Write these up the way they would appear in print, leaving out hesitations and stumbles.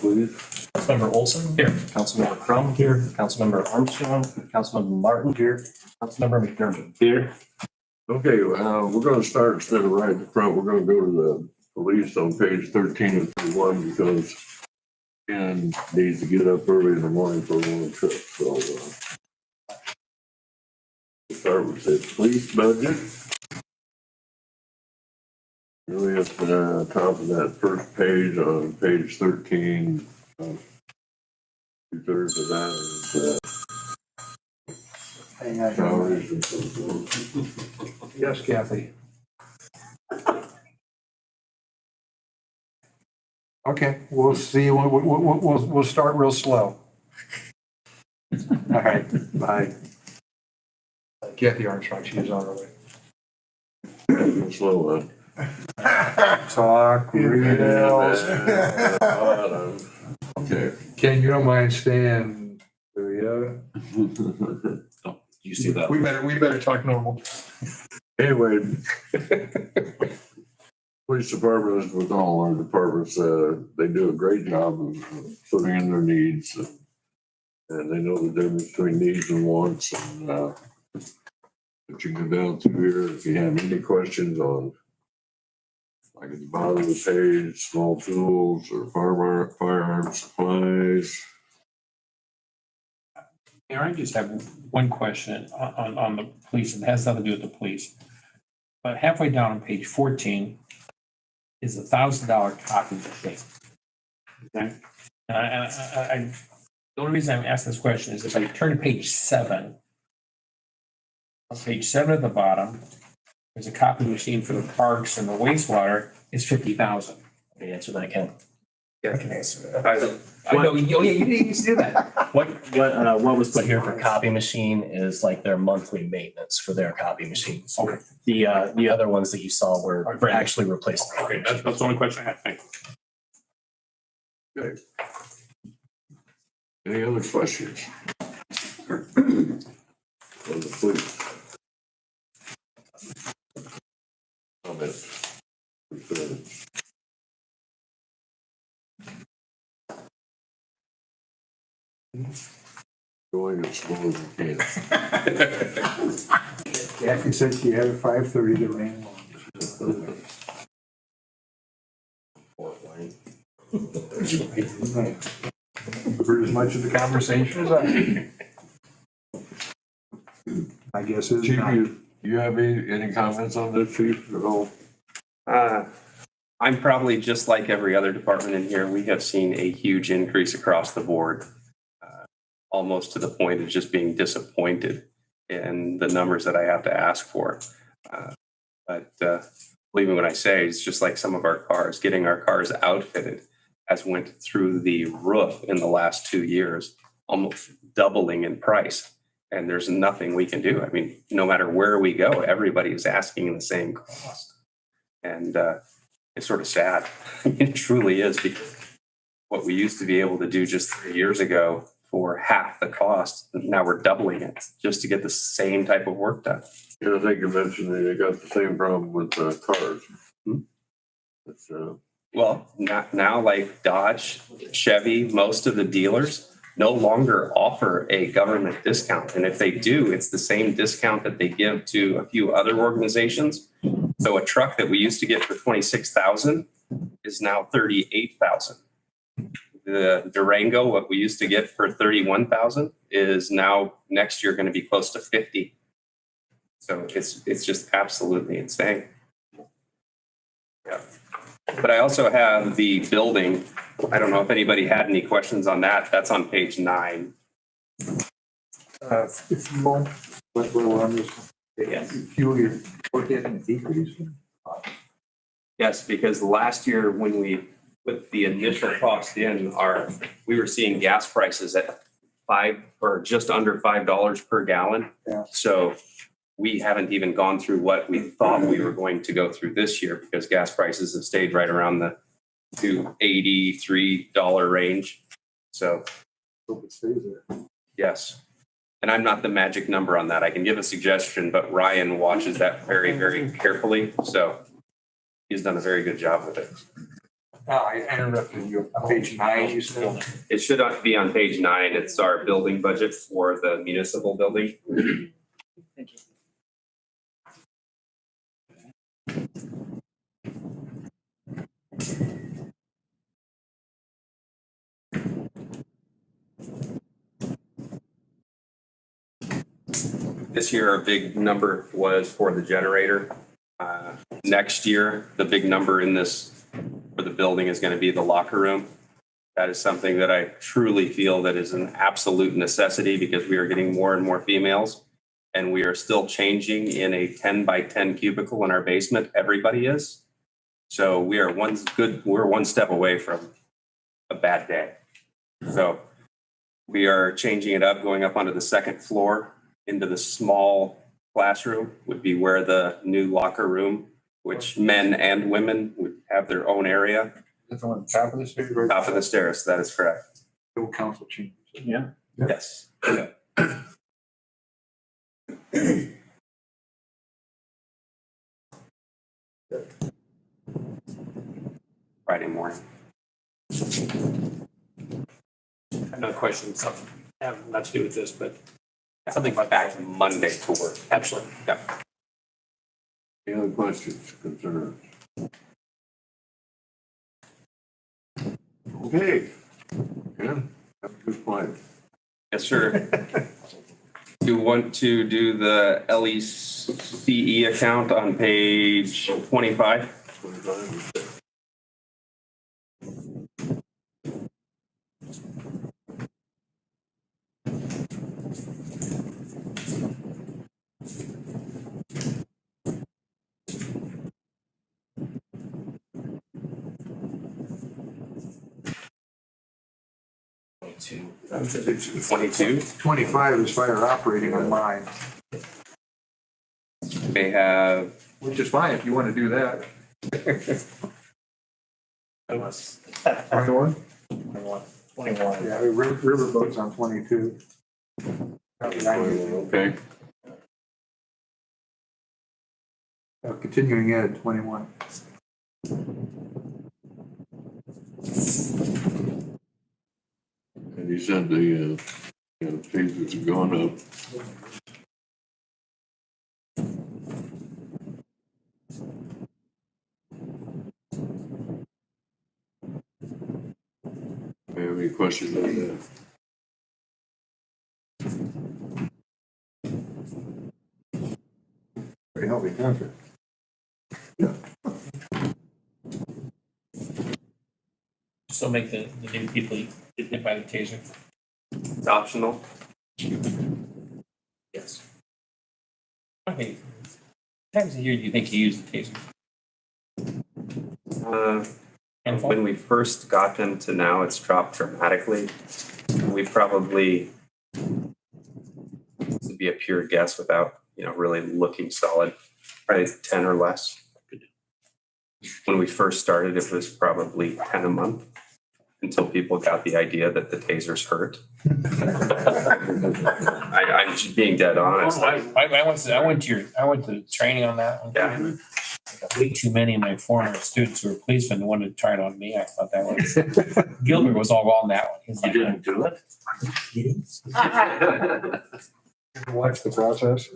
please. Councilmember Olson. Here. Councilmember Crum. Here. Councilmember Armstrong. Councilmember Martin. Here. Councilmember McDermott. Here. Okay, we're gonna start instead of right in the front, we're gonna go to the police on page 13 and 31 because Ken needs to get up early in the morning for a long trip, so, we'll start with the police budget. Really at the top of that first page on page 13, 2/3 of that is, salaries and so forth. Yes, Kathy. Okay, we'll see. We'll start real slow. All right, bye. Kathy Armstrong, she is on her way. Slow, huh? Talk real. Okay. Ken, you don't mind staying, do you? You see that? We better talk normal. Anyway, police department, as with all our departments, they do a great job of putting in their needs. And they know the difference between needs and wants. And if you go down through here, if you have any questions on, like at the bottom of the page, small tools or firearm supplies. Mayor, I just have one question on the police, and it has nothing to do with the police. But halfway down on page 14 is $1,000 copy machine. Okay? And I, the only reason I'm asking this question is if I turn to page 7, on page 7 at the bottom, there's a copy machine for the parks and the wastewater is $50,000. Okay, answer that, Ken. Yeah, can I answer that? I know, oh yeah, you didn't even do that. What what was put here for copy machine is like their monthly maintenance for their copy machines. Okay. The other ones that you saw were actually replaced. Okay, that's the only question I had. Thank you. Okay. Any other questions? On the police? Comments? Concerns? Going as slow as we can. Kathy said she had a 5:30 that ran long. Heard as much of the conversation as I. I guess it's Chief, not. you have any comments on this, Chief, at all? I'm probably just like every other department in here. We have seen a huge increase across the board, almost to the point of just being disappointed in the numbers that I have to ask for. But believe me when I say it's just like some of our cars, getting our cars outfitted has went through the roof in the last 2 years, almost doubling in price. And there's nothing we can do. I mean, no matter where we go, everybody is asking the same cost. And it's sort of sad. It truly is, because what we used to be able to do just 3 years ago for half the cost, now we're doubling it just to get the same type of work done. Yeah, I think you mentioned that you got the same problem with cars. It's, Well, now like Dodge, Chevy, most of the dealers no longer offer a government discount. And if they do, it's the same discount that they give to a few other organizations. So a truck that we used to get for $26,000 is now $38,000. The Durango, what we used to get for $31,000 is now next year going to be close to $50,000. So it's just absolutely insane. Yeah. But I also have the building. I don't know if anybody had any questions on that. That's on page 9. If you won't, but we're on this. Yes. Fuel, you're getting a decrease. Yes, because last year when we put the initial cost in, we were seeing gas prices at $5 or just under $5 per gallon. Yeah. So we haven't even gone through what we thought we were going to go through this year, because gas prices have stayed right around the $2.83 range. So Hope it stays there. yes. And I'm not the magic number on that. I can give a suggestion, but Ryan watches that very, very carefully. So he's done a very good job with it. I interrupted you. Page 9, you said? It should not be on page 9. It's our building budget for the municipal building. This year, our big number was for the generator. Next year, the big number in this for the building is going to be the locker room. That is something that I truly feel that is an absolute necessity because we are getting more and more females. And we are still changing in a 10 by 10 cubicle in our basement. Everybody is. So we're one step away from a bad day. So we are changing it up, going up onto the second floor into the small classroom would be where the new locker room, which men and women would have their own area. That's on top of the stairs, right? Top of the stairs, that is correct. Bill council chambers. Yeah. Yes. Friday morning. Another question, something have not to do with this, but something about Back Monday to work. Absolutely. Yeah. Any other questions, concerns? Okay. Ken, have a good plan. Yes, sir. You want to do the LECE account on page 25? 25. It's 22. 25 is fire operating on mine, They have, which is fine if you want to do that. 21? 21. Yeah, Riverboat's on 22. Okay, Continuing ed, 21. and you said the tasers have gone up. Have any questions on that? Very healthy country. Still make the new people get hit by the taser. it's optional. Yes. Okay. Times a year do you think you use the taser? Handful? When we first got them to now, it's dropped dramatically. We probably, to be a pure guess without, really looking solid, probably 10 or less. When we first started, it was probably 10 a month until people got the idea that the tasers hurt. I'm just being dead honest. I went to training on that one. Yeah. Way too many of my former students who were policemen wanted to try it on me. I thought that was, Gilbert was all on that one. He's like, do it? Watch the process.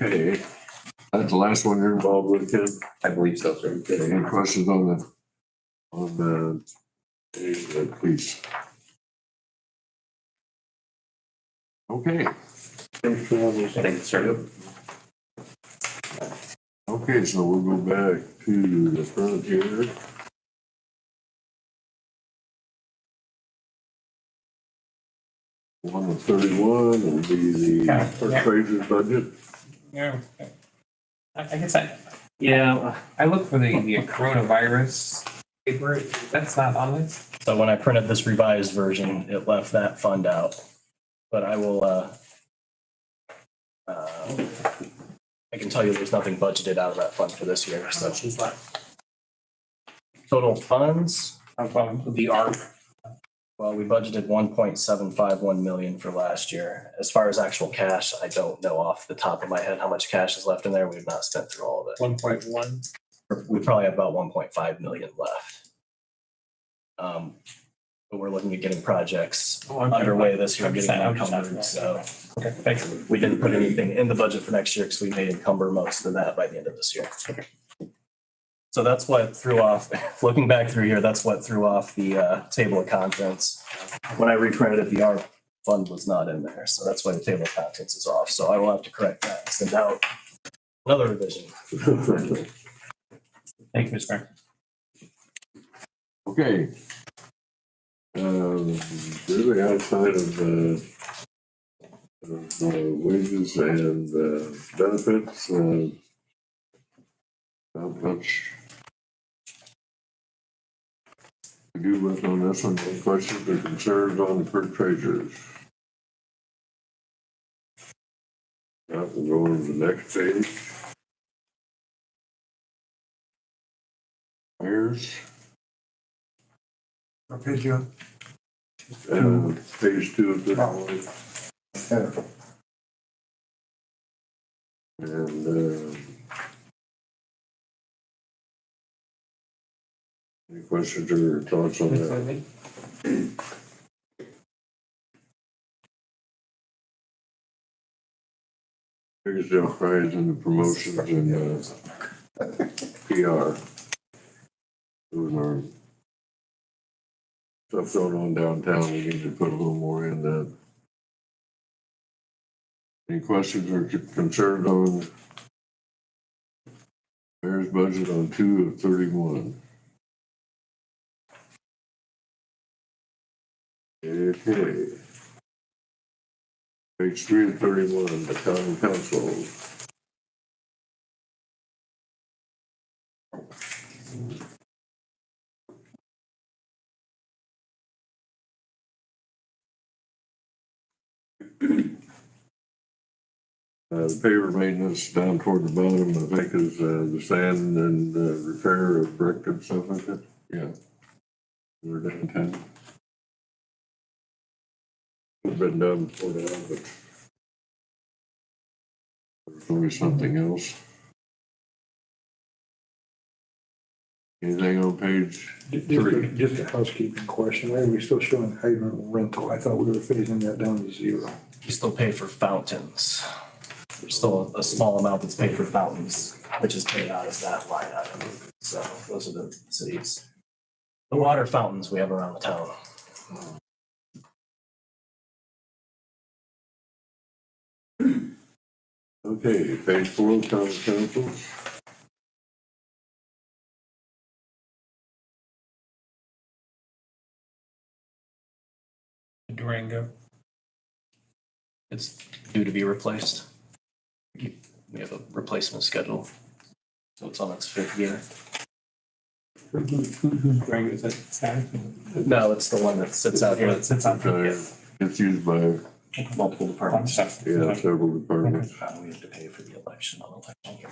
Okay, that's the last one you're involved with, Ken? I believe so, sir. Any questions on the, please? Okay. Thank you, sir. Okay, so we'll go back to the front here. One of 31 will be the clerk treasurer's budget. yeah. I guess I look for the coronavirus paper. That's not on this. So when I printed this revised version, it left that fund out. But I will, I can tell you there's nothing budgeted out of that fund for this year, so. Total funds, The ARP. well, we budgeted 1.751 million for last year. As far as actual cash, I don't know off the top of my head how much cash is left in there. We've not spent through all of it. 1.1. We probably have about 1.5 million left. But we're looking at getting projects underway this year, getting them encumbered, so. Okay, thank you. We didn't put anything in the budget for next year because we may encumber most of that by the end of this year. So that's what threw off, looking back through here, that's what threw off the table of contents. When I reprinted it, the ARP fund was not in there, so that's why the table of contents is off. So I will have to correct that and send out another revision. Thank you, Mr. Mayor. Okay. Really outside of wages and benefits, not much to do with on this one. Any questions or concerns on the clerk treasurers? Now we'll go to the next page. Mayor's. What page you on? Page 2 of the and any questions or thoughts on that? Biggest outcries in the promotions and PR. Those are stuff going on downtown. We need to put a little more in that. Any questions or concerns on mayor's budget on 2 of 31? Okay. Page 3 of 31, the common council. The paver maintenance down toward the bottom, I think is the sand and repair of brick and stuff like that. Yeah. We're downtown. It's been done before now, but there's always something else. Anything on page 3? Just a housekeeping question. Why are we still showing hydrant rental? I thought we were phasing that down to 0. We still pay for fountains. There's still a small amount that's paid for fountains, which is paid out as that line item. So those are the cities. The water fountains we have around the town. Okay, page 4, common council. Durango. It's due to be replaced. We have a replacement schedule. So it's on its 5th year. Who's Durango? Is that Saturday? No, it's the one that sits out here. Sits out there. It's used by, Multiple departments. yeah, several departments. We have to pay for the election on election year.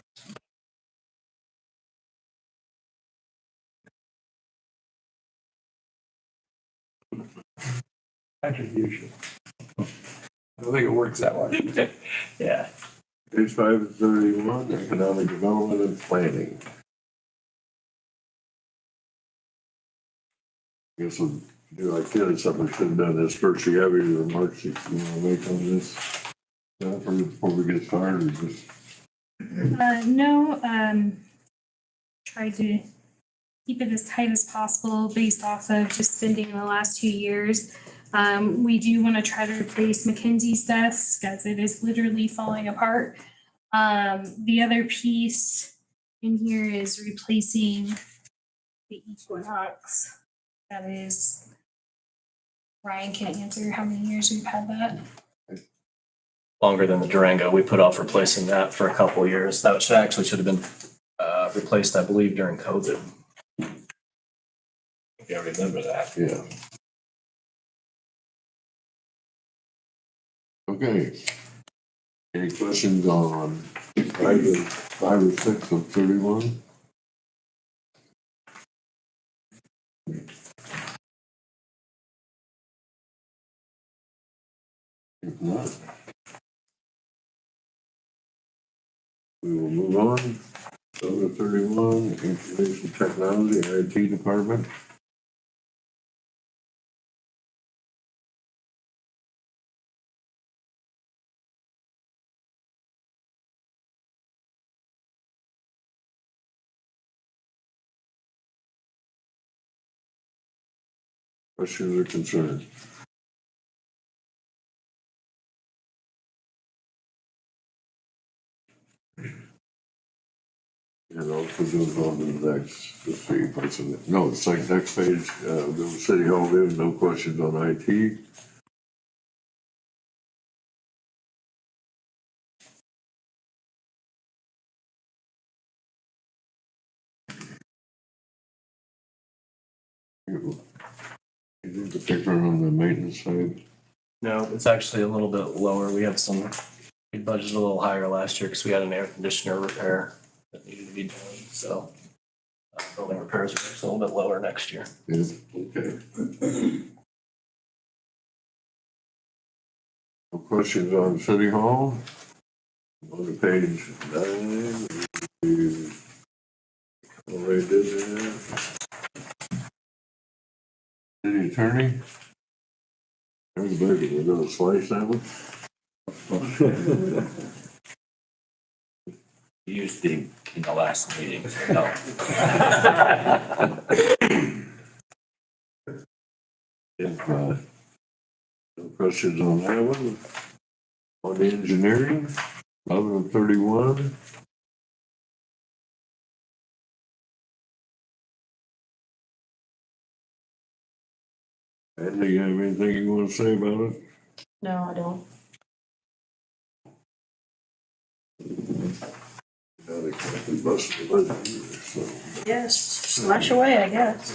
Contribution. I don't think it works that way. Yeah. Page 5 of 31, economic development and planning. I guess we'll do like this, something we should have done this first. You have any remarks you want to make on this? Before we get started, or just, No, tried to keep it as tight as possible based off of just spending the last 2 years. We do want to try to replace Mackenzie's desk as it is literally falling apart. The other piece in here is replacing the Equinox. That is, Ryan can't answer how many years we've had that. Longer than the Durango. We put off replacing that for a couple of years. That actually should have been replaced, I believe, during COVID. Yeah, I remember that. yeah. Okay. Any questions on 5 or 6 of 31? If not, we will move on Number 31, information technology, IT department. Questions or concerns? And also goes on to the next, let's see, what's in it? No, it's like next page, the city hall, we have no questions on IT. You need the paper on the maintenance side. No, it's actually a little bit lower. We had some, we budgeted a little higher last year because we had an air conditioner repair that needed to be done, so. Building repairs are just a little bit lower next year. Yeah, okay. No questions on city hall? On to page 9. We already did that. City attorney? Everybody, we're gonna slice that one? Used him in the last meeting, no. If, no questions on that one. On the engineering, 1131. Andy, you have anything you want to say about it? No, I don't. Not exactly busting the budget either, so. Yes, slash away, I guess.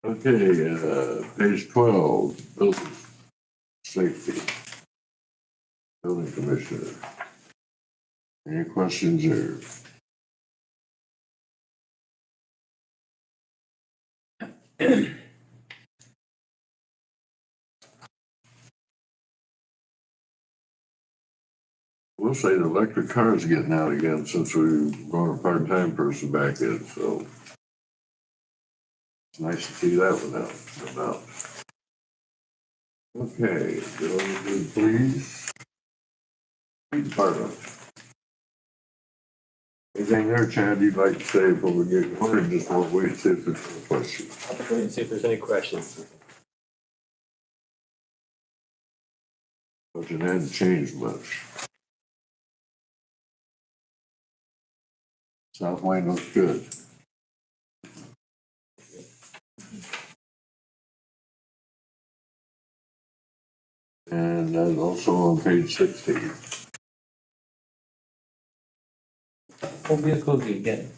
Okay, page 12, building safety. Building commissioner. Any questions there? We'll say the electric car is getting out again since we brought a part-time person back in, so. It's nice to see that one out. Okay, go on to please. Department. Anything there, Chad, you'd like to say before we get going, or just want to wait and see if there's a question? Wait and see if there's any questions. But it hasn't changed much. South Wayne looks good. And that's also on page 16. What vehicles are you getting?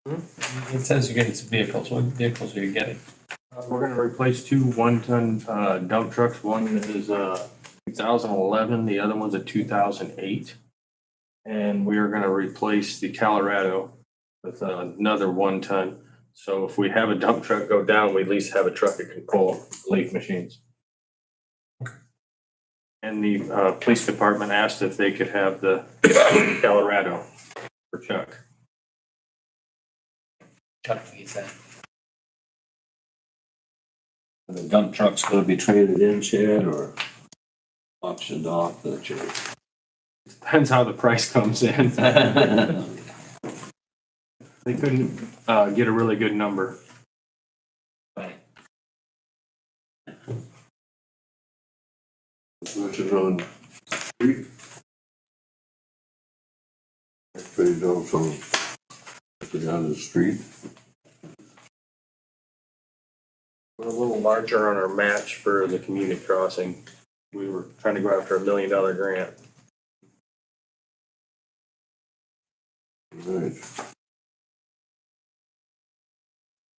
It says you're getting some vehicles. What vehicles are you getting? We're gonna replace two one-ton dump trucks. One is 2011, the other one's a 2008. And we are gonna replace the Colorado with another one-ton. So if we have a dump truck go down, we at least have a truck that can pull leaf machines. And the police department asked if they could have the Colorado for Chuck. Chuck needs that. And the dump truck's gonna be traded in, Chad, or auctioned off the church? Depends how the price comes in. They couldn't get a really good number. Questions on street? Next page also, down the street. We're a little larger on our match for the community crossing. We were trying to go after $1 million grant. Right.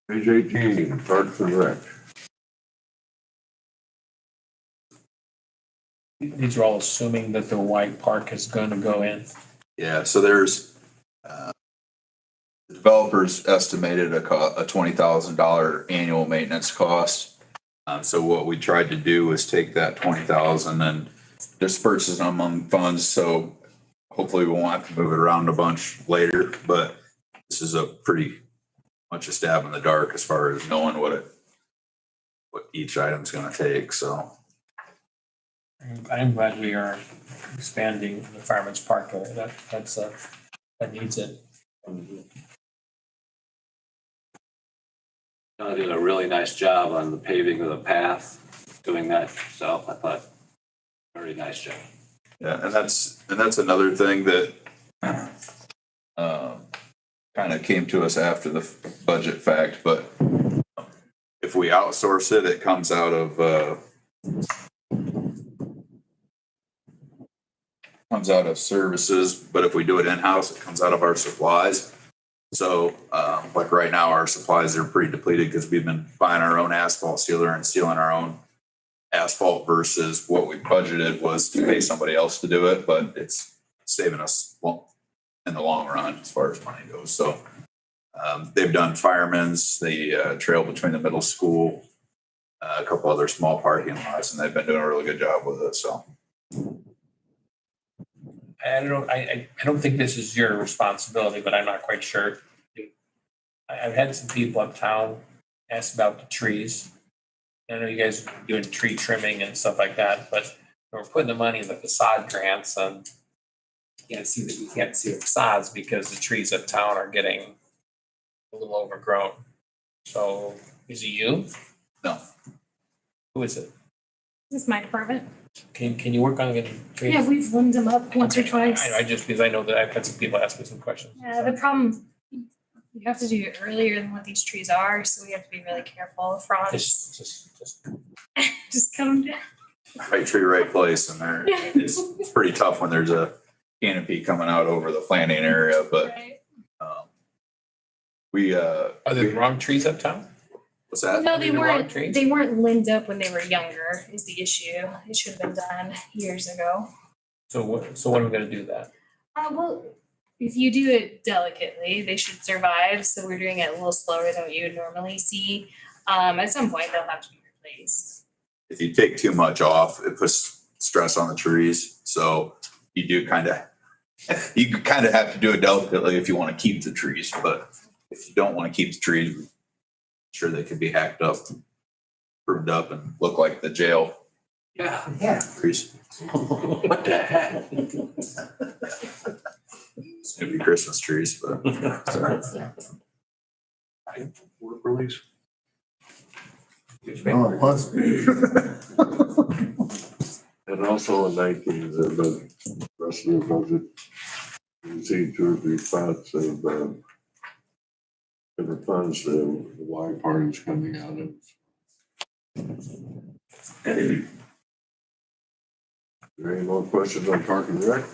Page 18, Parks and Rec. These are all assuming that the white park is gonna go in. Yeah, so there's, the developers estimated a $20,000 annual maintenance cost. So what we tried to do was take that 20,000 and disperse it among funds, so hopefully we won't have to move it around a bunch later, but this is a pretty much a stab in the dark as far as knowing what each item's gonna take, so. I'm glad we are expanding the Fireman's Park there. That needs it. Done did a really nice job on the paving of the path, doing that yourself. I thought, very nice job. Yeah, and that's another thing that kind of came to us after the budget fact, but if we outsource it, it comes out of services, but if we do it in-house, it comes out of our supplies. So, like right now, our supplies are pretty depleted because we've been buying our own asphalt sealer and sealing our own asphalt versus what we budgeted was to pay somebody else to do it, but it's saving us in the long run as far as money goes. So, they've done firemen's, the trail between the middle school, a couple other small parking lots, and they've been doing a really good job with it, so. I don't think this is your responsibility, but I'm not quite sure. I've had some people uptown ask about the trees. I know you guys are doing tree trimming and stuff like that, but we're putting the money in the facade grants and you can't see the facades because the trees uptown are getting a little overgrown. So is it you? No. Who is it? This is my department. Can you work on getting trees? Yeah, we've limbed them up once or twice. I just, because I know that I've had some people ask me some questions. Yeah, the problem, you have to do it earlier than what these trees are, so we have to be really careful of frosts. Just cut them down. Right tree, right place, and it's pretty tough when there's a canopy coming out over the planting area, but Right. Are there the wrong trees uptown? what's that? No, they the wrong weren't, trees? they weren't limbed up when they were younger is the issue. It should have been done years ago. So what are we gonna do that? Well, if you do it delicately, they should survive, so we're doing it a little slower than what you would normally see. At some point, they'll have to be replaced. If you take too much off, it puts stress on the trees, so you kind of have to do it delicately if you want to keep the trees, but if you don't want to keep the trees, I'm sure they could be hacked up, pruned up and look like the jail Yeah. trees. What the heck? Snoopy Christmas trees, but sorry. Work release. And also in 19, the rest of the budget, you see 2 or 3 spots of different funds, the Y part is coming out of. Are there any more questions on Park and Rec?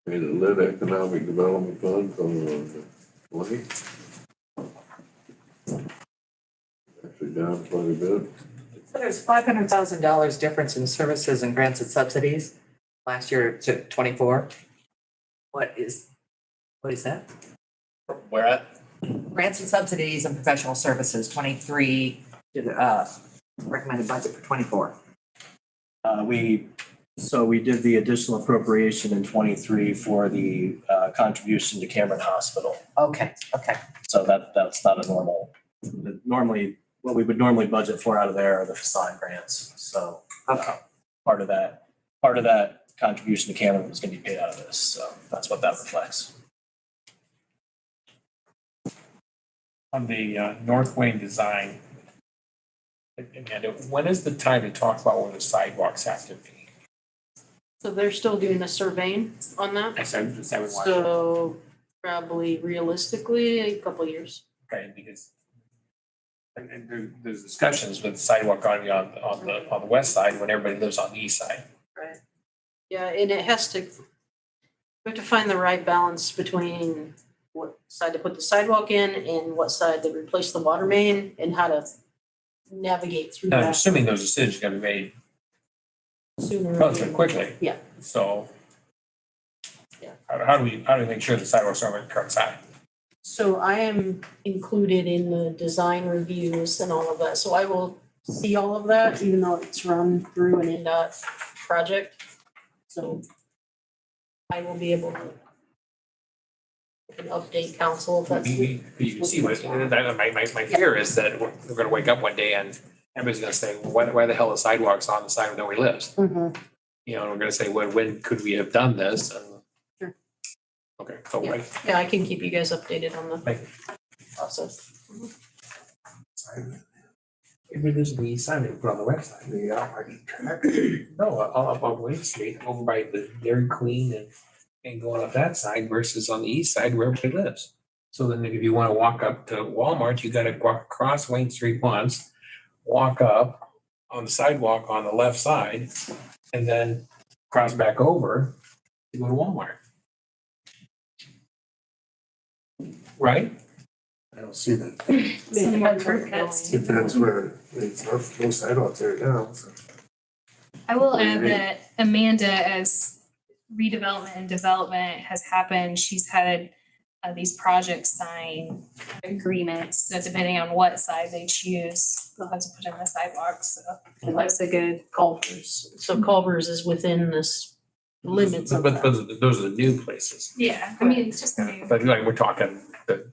Okay, the Lit Economic Development Fund from the 20. Actually down quite a bit. So there's $500,000 difference in services and grants and subsidies last year to 24. What is that? Where at? Grants and subsidies and professional services, 23 to the recommended budget for 24. We did the additional appropriation in 23 for the contribution to Cameron Hospital. Okay. So that's not a normal, normally, what we would normally budget for out of there are the facade grants. So part of that contribution to Cameron was going to be paid out of this. So that's what that reflects. On the North Wayne design, Amanda, when is the time to talk about where the sidewalks have to be? So they're still doing the surveying on that? I said, So probably realistically, a couple of years. okay, because and there's discussions with sidewalk on the west side when everybody lives on the east side. Right. Yeah, and it has to, we have to find the right balance between what side to put the sidewalk in and what side to replace the water main and how to navigate through And I'm that assuming those decisions gotta be made sooner. relatively quickly. Yeah. So. Yeah. How do we make sure the sidewalks are on the correct side? So I am included in the design reviews and all of that, so I will see all of that, even though it's run through an NDOT project. So I will be able to can update council if that's. You can see what, my fear is that we're gonna wake up one day and everybody's gonna say, why the hell are sidewalks on the side where nobody lives? Mhm. You know, and we're gonna say, when could we have done this? And- Sure. Okay, so Yeah. like, Yeah, I can keep you guys updated on the process. maybe there's an east sign they put on the website. No, all up on Wayne Street, over by the Dairy Queen and going up that side versus on the east side where everybody lives. So then if you wanna walk up to Walmart, you gotta walk across Wayne Street once, walk up on the sidewalk on the left side, and then cross back over to go to Walmart. Right? I don't see that. Some more curb cuts. Depends where, it's no sidewalks there now, so. I will add that Amanda, as redevelopment and development has happened, she's had these project sign agreements, so depending on what side they choose, they'll have to put in the sidewalks, so that's a good. Culvers. So Culvers is within this limits of But that. those are the new places. Yeah, I mean, it's just new. But like, we're talking the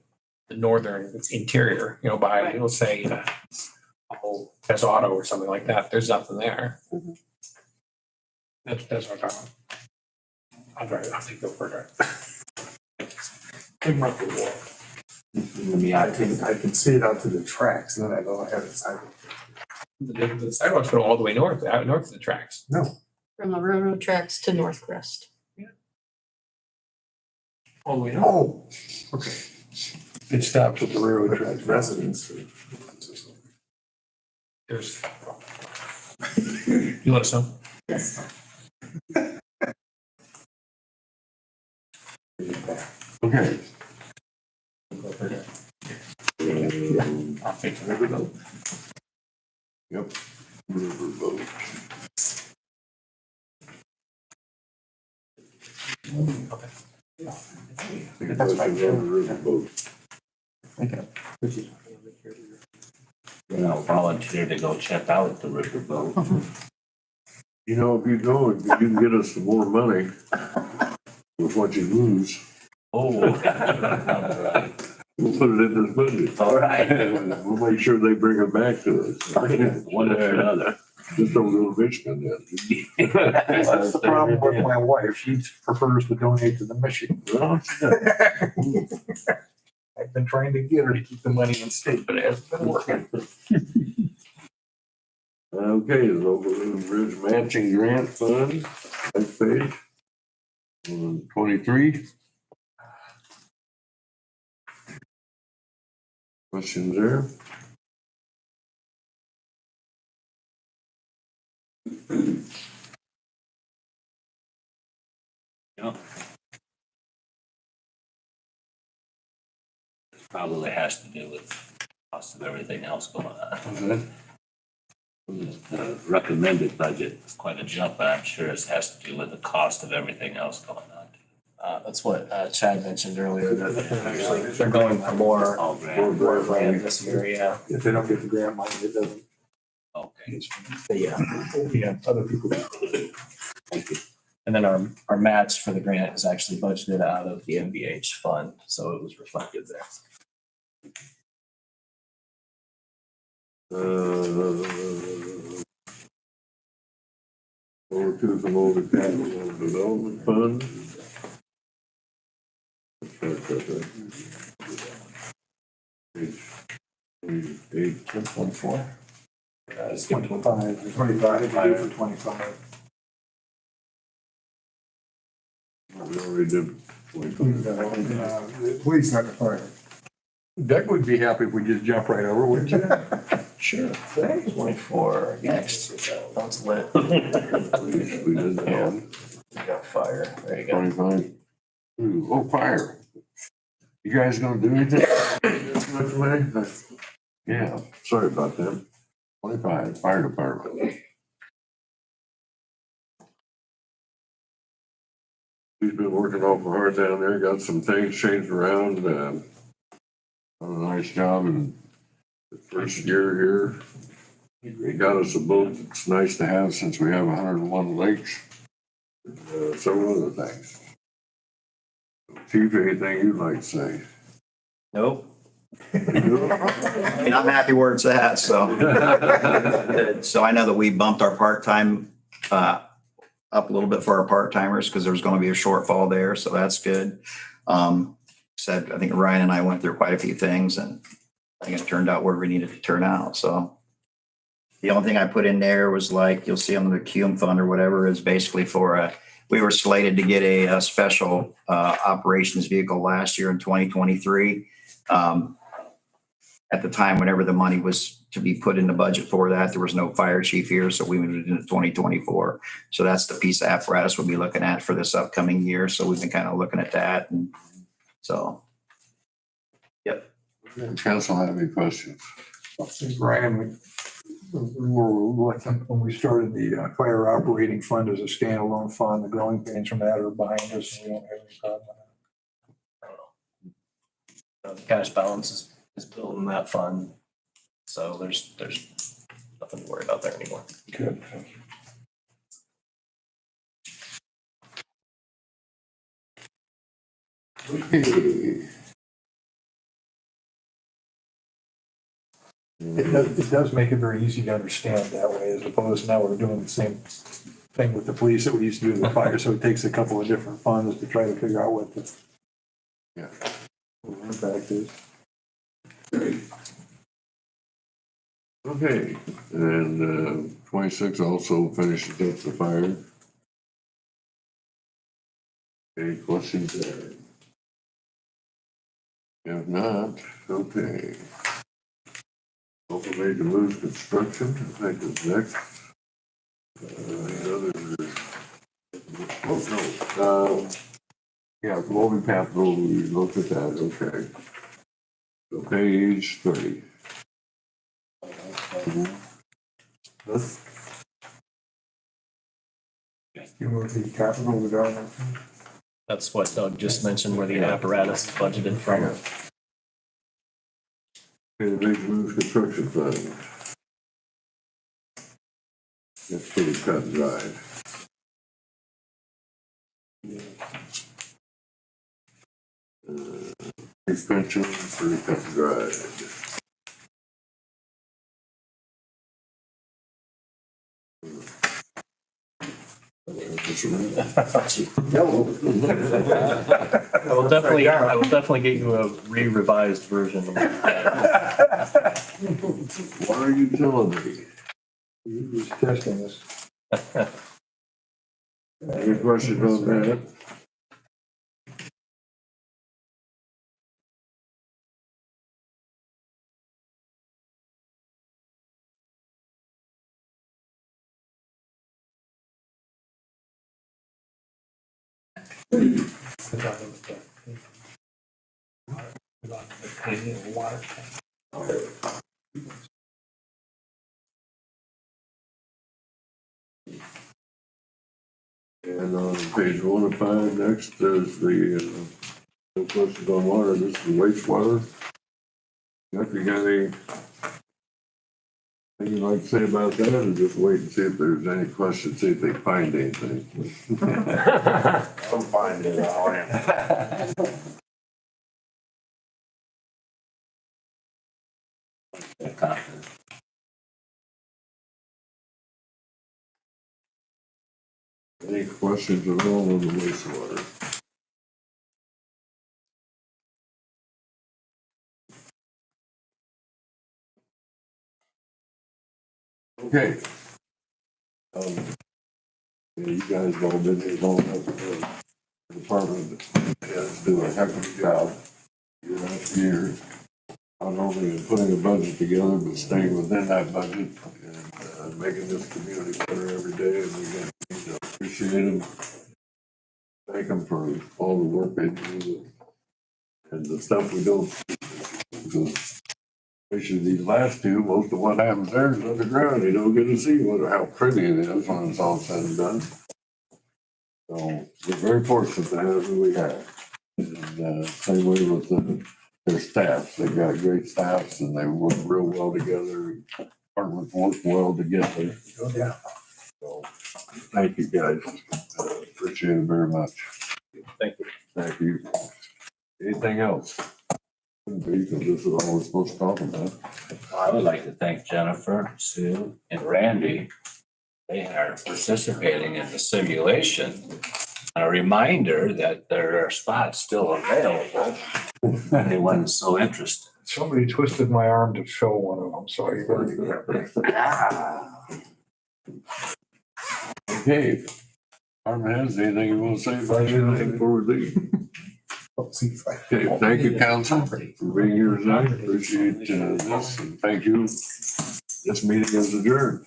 northern interior, you know, by, Right. let's say, whole Tess Auto or something like that, there's nothing there. Mhm. That's what I'm talking about. I'll take the further. Came up the wall. I can see it out to the tracks, and then I know I have a sidewalk. The sidewalks go all the way north, out north of the tracks. No, From the railroad tracks to North Crest. All the way north. oh, okay. It stops at the railroad tracks residence. There's. You let us know. Okay. I'll take the Riverboat. Yep. Riverboat. I think that's my riverboat. And I'll volunteer to go check out the riverboat. You know, if you go, you can get us some more money with what you lose. Oh. We'll put it in this budget. All right. We'll make sure they bring it back to us. One way or another. Just don't go to Michigan then. That's the problem with my wife. She prefers to donate to the Michigan. Well, I've been trying to get her to keep the money in state, but it hasn't been working. Okay, the Overland Bridge Matching Grant Fund, next page. 23. Questions there? Yep. This probably has to do with the cost of everything else going on. The recommended budget is quite a jump, but I'm sure it has to do with the cost of everything else going on. That's what Chad mentioned earlier, that they're going for more, All grand. more land this year, yeah. If they don't get the grant money, it doesn't. Okay. But yeah, other people. And then our match for the grant is actually budgeted out of the MVH fund, so it was reflected there. Over to the Motor Capital Development Fund. Page 28. 24. It's 25, 25, for 25. We already did 25. The police not the fire. Doug would be happy if we just jump right over, wouldn't you? Sure. 24 next. That's lit. We did that one. We got fire. There you go. 25. Ooh, oh, fire. You guys gonna do anything? Yeah, sorry about that. 25, fire department. He's been working awful hard down there, got some things changed around, done a nice job in the first year here. He got us a boat that's nice to have since we have 101 lakes. Several other things. Chief, anything you'd like to say? Nope. I mean, I'm happy where it's at, so. So I know that we bumped our part-time up a little bit for our part-timers because there's going to be a shortfall there, so that's good. Said, I think Ryan and I went through quite a few things and I think it turned out where we needed to turn out, so. The only thing I put in there was like, you'll see on the QM fund or whatever is basically for we were slated to get a special operations vehicle last year in 2023. At the time, whenever the money was to be put in the budget for that, there was no fire chief here, so we moved it into 2024. So that's the piece of apparatus we'll be looking at for this upcoming year. So we've been kind of looking at that, and so. Yep. Council have any questions? Brian, we were reluctant when we started the fire operating fund as a standalone fund. The growing pains from that are behind us, and we don't have any problem with that. The cash balance is built in that fund. So there's nothing to worry about there anymore. Good. Okay. It does make it very easy to understand that way, as opposed to now we're doing the same thing with the police that we used to do with the fire. So it takes a couple of different funds to try to figure out what the Yeah. impact is. Okay, and 26 also finishes up the fire. Any questions there? If not, okay. Also made to move construction, I think is next. Yeah, Golden Path Road, we looked at that, okay. So page 30. You move the capital development. That's what Doug just mentioned, where the apparatus is budgeted from. Okay, the big move construction fund. That's pretty cut and dried. Expansion, pretty cut and dried. I will definitely get you a re-revised version. Why are you telling me? He was testing us. Any questions on that? And on page 105, next is the, no questions on water, this is wastewater. If you got anything you'd like to say about that, or just wait and see if there's any questions, see if they find anything. I'm fine, I'll answer. Any questions at all on the wastewater? Okay. Yeah, you guys have all been here long enough. The department has done a heck of a job year after year. Not only in putting a budget together, but staying within that budget and making this community better every day. And we need to appreciate them. Thank them for all the work they do and the stuff we don't do. Because especially these last two, most of what happens there is underground. You don't get to see how pretty it is when it's all said and done. So we're very fortunate to have who we have. And same way with their staffs. They've got great staffs and they work real well together. departments work well together. Yeah. So, thank you, guys. Appreciate it very much. Thank you. Thank you. Anything else? Couldn't be, because this is all we're supposed to talk about. I would like to thank Jennifer, Sue, and Randy. They are participating in the simulation. A reminder that there are spots still available. If anyone's so interested. Somebody twisted my arm to fill one of them, so you better be careful. Okay. Department heads, anything you want to say about anything before we leave? Okay, thank you, council, for being here tonight. Appreciate this, and thank you. This meeting is adjourned.